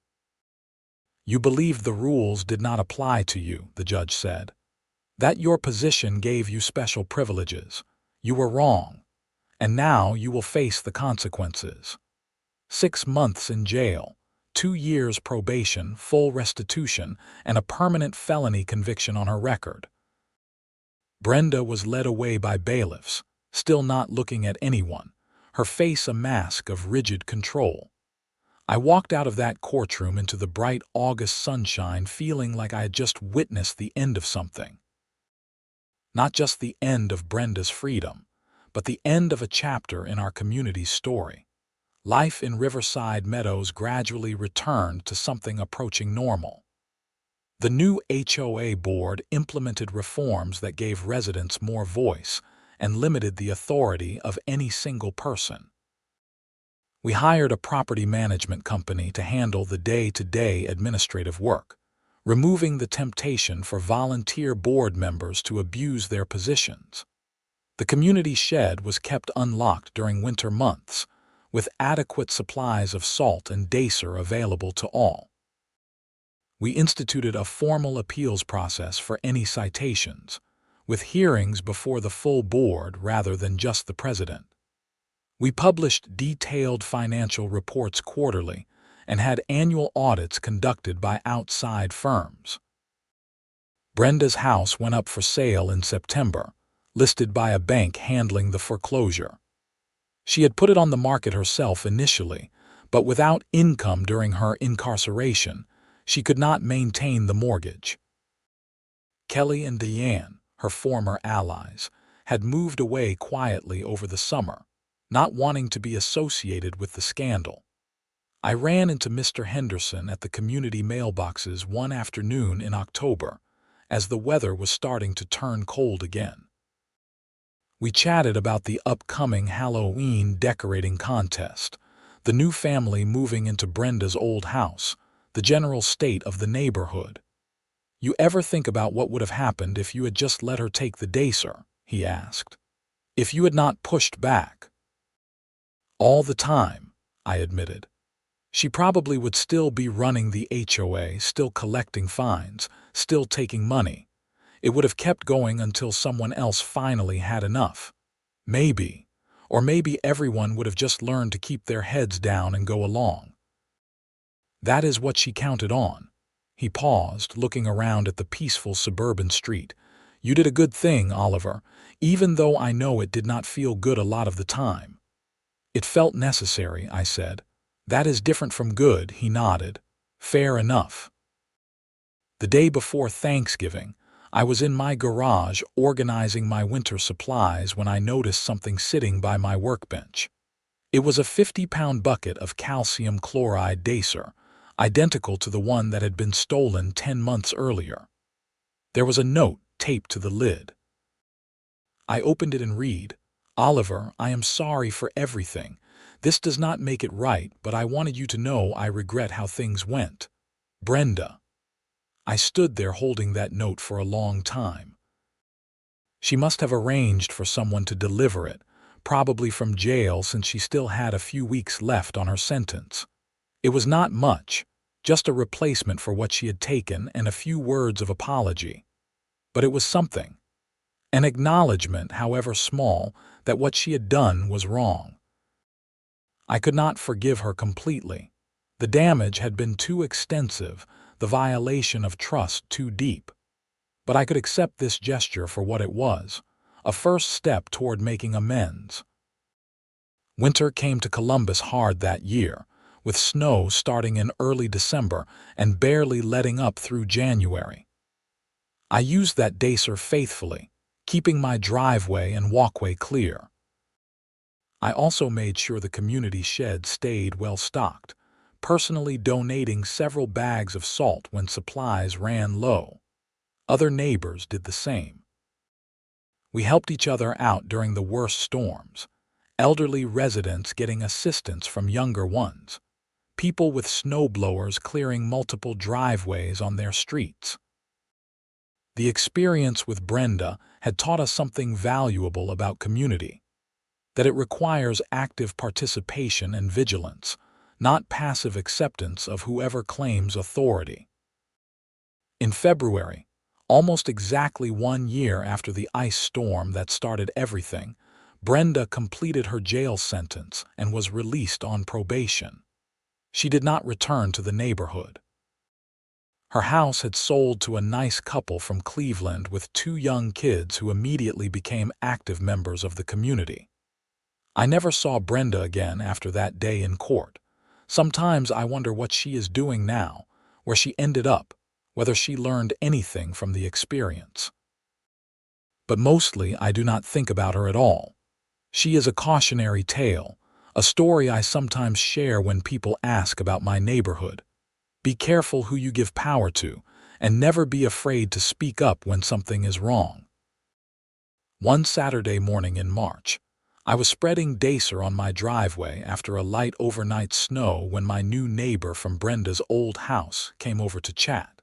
A: "You believed the rules did not apply to you," the judge said. "That your position gave you special privileges. You were wrong, and now you will face the consequences. 6 months in jail, 2 years probation, full restitution, and a permanent felony conviction on her record." Brenda was led away by bailiffs, still not looking at anyone, her face a mask of rigid control. I walked out of that courtroom into the bright August sunshine feeling like I had just witnessed the end of something. Not just the end of Brenda's freedom, but the end of a chapter in our community's story. Life in Riverside Meadows gradually returned to something approaching normal. The new HOA board implemented reforms that gave residents more voice and limited the authority of any single person. We hired a property management company to handle the day-to-day administrative work, removing the temptation for volunteer board members to abuse their positions. The community shed was kept unlocked during winter months, with adequate supplies of salt and Deicer available to all. We instituted a formal appeals process for any citations, with hearings before the full board rather than just the president. We published detailed financial reports quarterly and had annual audits conducted by outside firms. Brenda's house went up for sale in September, listed by a bank handling the foreclosure. She had put it on the market herself initially, but without income during her incarceration, she could not maintain the mortgage. Kelly and Deanne, her former allies, had moved away quietly over the summer, not wanting to be associated with the scandal. I ran into Mr. Henderson at the community mailboxes one afternoon in October, as the weather was starting to turn cold again. We chatted about the upcoming Halloween decorating contest, the new family moving into Brenda's old house, the general state of the neighborhood. "You ever think about what would have happened if you had just let her take the Deicer?" he asked. "If you had not pushed back?" "All the time," I admitted. "She probably would still be running the HOA, still collecting fines, still taking money. It would have kept going until someone else finally had enough. Maybe, or maybe everyone would have just learned to keep their heads down and go along." "That is what she counted on." He paused, looking around at the peaceful suburban street. "You did a good thing, Oliver, even though I know it did not feel good a lot of the time." "It felt necessary," I said. "That is different from good," he nodded. "Fair enough." The day before Thanksgiving, I was in my garage organizing my winter supplies when I noticed something sitting by my workbench. It was a 50-pound bucket of calcium chloride Deicer, identical to the one that had been stolen 10 months earlier. There was a note taped to the lid. I opened it and read, "Oliver, I am sorry for everything. This does not make it right, but I wanted you to know I regret how things went. Brenda." I stood there holding that note for a long time. She must have arranged for someone to deliver it, probably from jail since she still had a few weeks left on her sentence. It was not much, just a replacement for what she had taken and a few words of apology. But it was something. An acknowledgement, however small, that what she had done was wrong. I could not forgive her completely. The damage had been too extensive, the violation of trust too deep. But I could accept this gesture for what it was, a first step toward making amends. Winter came to Columbus hard that year, with snow starting in early December and barely letting up through January. I used that Deicer faithfully, keeping my driveway and walkway clear. I also made sure the community shed stayed well stocked, personally donating several bags of salt when supplies ran low. Other neighbors did the same. We helped each other out during the worst storms, elderly residents getting assistance from younger ones, people with snowblowers clearing multiple driveways on their streets. The experience with Brenda had taught us something valuable about community, that it requires active participation and vigilance, not passive acceptance of whoever claims authority. In February, almost exactly 1 year after the ice storm that started everything, Brenda completed her jail sentence and was released on probation. She did not return to the neighborhood. Her house had sold to a nice couple from Cleveland with 2 young kids who immediately became active members of the community. I never saw Brenda again after that day in court. Sometimes I wonder what she is doing now, where she ended up, whether she learned anything from the experience. But mostly I do not think about her at all. She is a cautionary tale, a story I sometimes share when people ask about my neighborhood. Be careful who you give power to, and never be afraid to speak up when something is wrong. One Saturday morning in March, I was spreading Deicer on my driveway after a light overnight snow when my new neighbor from Brenda's old house came over to chat.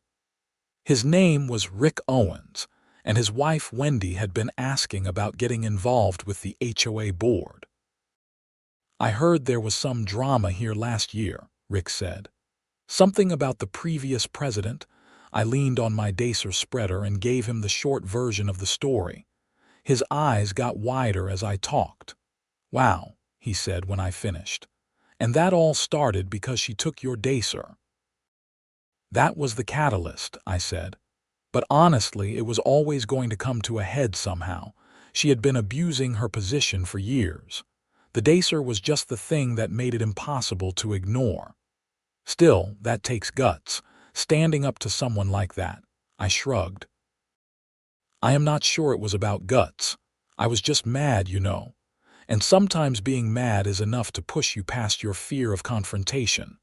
A: His name was Rick Owens, and his wife Wendy had been asking about getting involved with the HOA board. "I heard there was some drama here last year," Rick said. "Something about the previous president." I leaned on my Deicer spreader and gave him the short version of the story. His eyes got wider as I talked. "Wow," he said when I finished. "And that all started because she took your Deicer." "That was the catalyst," I said. "But honestly, it was always going to come to a head somehow. She had been abusing her position for years. The Deicer was just the thing that made it impossible to ignore. Still, that takes guts, standing up to someone like that." I shrugged. "I am not sure it was about guts. I was just mad, you know. And sometimes being mad is enough to push you past your fear of confrontation."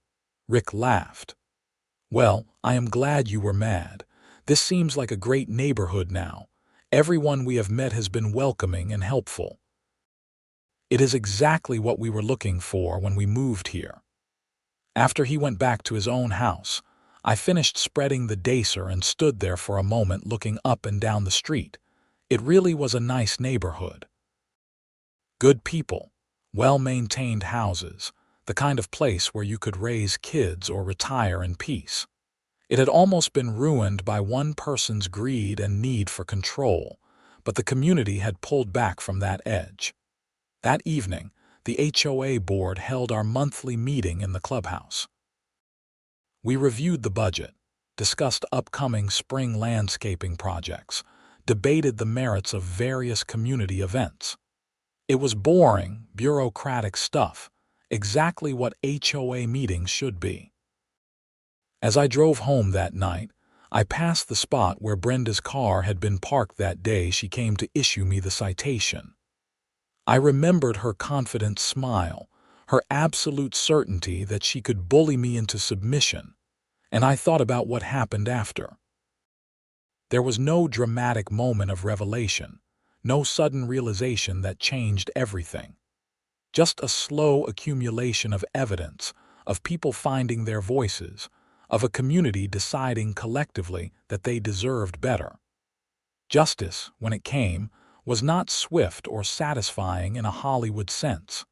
A: Rick laughed. "Well, I am glad you were mad. This seems like a great neighborhood now. Everyone we have met has been welcoming and helpful." "It is exactly what we were looking for when we moved here." After he went back to his own house, I finished spreading the Deicer and stood there for a moment looking up and down the street. It really was a nice neighborhood. Good people, well-maintained houses, the kind of place where you could raise kids or retire in peace. It had almost been ruined by one person's greed and need for control, but the community had pulled back from that edge. That evening, the HOA board held our monthly meeting in the clubhouse. We reviewed the budget, discussed upcoming spring landscaping projects, debated the merits of various community events. It was boring, bureaucratic stuff, exactly what HOA meetings should be. As I drove home that night, I passed the spot where Brenda's car had been parked that day she came to issue me the citation. I remembered her confident smile, her absolute certainty that she could bully me into submission, and I thought about what happened after. There was no dramatic moment of revelation, no sudden realization that changed everything. Just a slow accumulation of evidence, of people finding their voices, of a community deciding collectively that they deserved better. Justice, when it came, was not swift or satisfying in a Hollywood sense.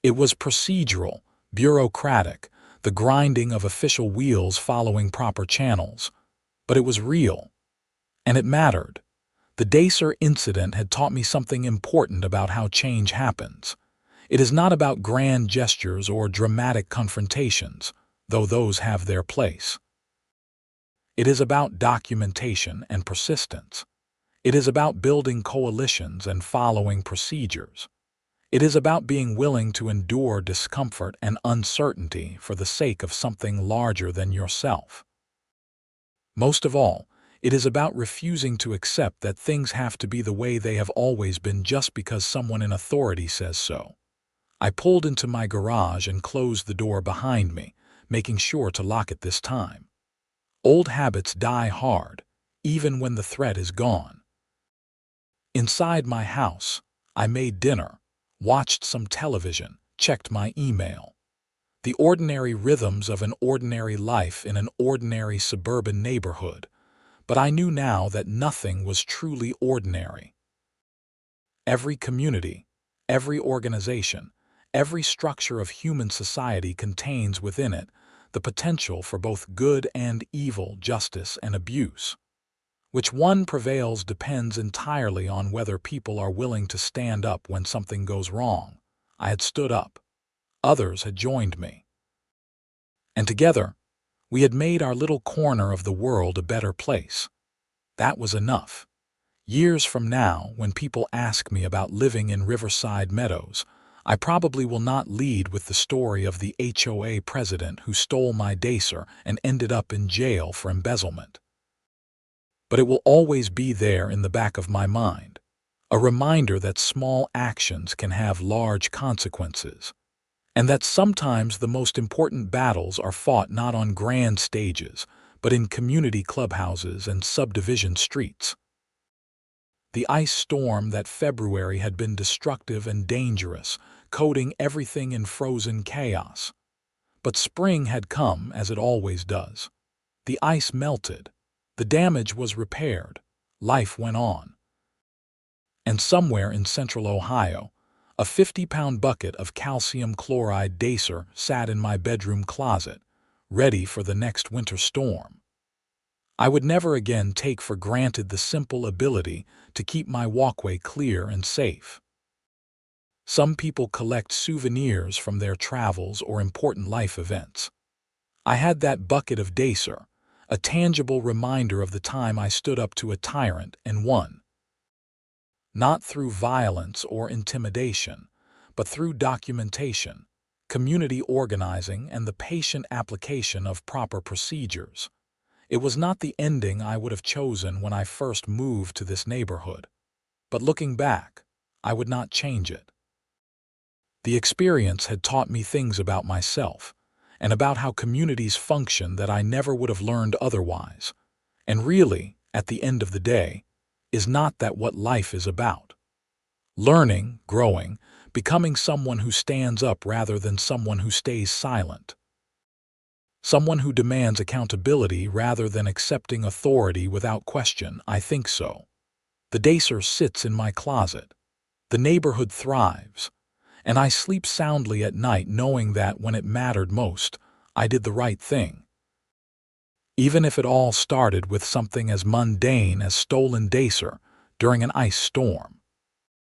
A: It was procedural, bureaucratic, the grinding of official wheels following proper channels. But it was real. And it mattered. The Deicer incident had taught me something important about how change happens. It is not about grand gestures or dramatic confrontations, though those have their place. It is about documentation and persistence. It is about building coalitions and following procedures. It is about being willing to endure discomfort and uncertainty for the sake of something larger than yourself. Most of all, it is about refusing to accept that things have to be the way they have always been just because someone in authority says so. I pulled into my garage and closed the door behind me, making sure to lock it this time. Old habits die hard, even when the threat is gone. Inside my house, I made dinner, watched some television, checked my email. The ordinary rhythms of an ordinary life in an ordinary suburban neighborhood, but I knew now that nothing was truly ordinary. Every community, every organization, every structure of human society contains within it the potential for both good and evil, justice and abuse. Which one prevails depends entirely on whether people are willing to stand up when something goes wrong. I had stood up. Others had joined me. And together, we had made our little corner of the world a better place. That was enough. Years from now, when people ask me about living in Riverside Meadows, I probably will not lead with the story of the HOA president who stole my Deicer and ended up in jail for embezzlement. But it will always be there in the back of my mind, a reminder that small actions can have large consequences, and that sometimes the most important battles are fought not on grand stages, but in community clubhouses and subdivision streets. The ice storm that February had been destructive and dangerous, coating everything in frozen chaos. But spring had come, as it always does. The ice melted. The damage was repaired. Life went on. And somewhere in central Ohio, a 50-pound bucket of calcium chloride Deicer sat in my bedroom closet, ready for the next winter storm. I would never again take for granted the simple ability to keep my walkway clear and safe. Some people collect souvenirs from their travels or important life events. I had that bucket of Deicer, a tangible reminder of the time I stood up to a tyrant and won. Not through violence or intimidation, but through documentation, community organizing, and the patient application of proper procedures. It was not the ending I would have chosen when I first moved to this neighborhood, but looking back, I would not change it. The experience had taught me things about myself and about how communities function that I never would have learned otherwise. And really, at the end of the day, is not that what life is about? Learning, growing, becoming someone who stands up rather than someone who stays silent. Someone who demands accountability rather than accepting authority without question. I think so. The Deicer sits in my closet. The neighborhood thrives. And I sleep soundly at night knowing that when it mattered most, I did the right thing. Even if it all started with something as mundane as stolen Deicer during an ice storm.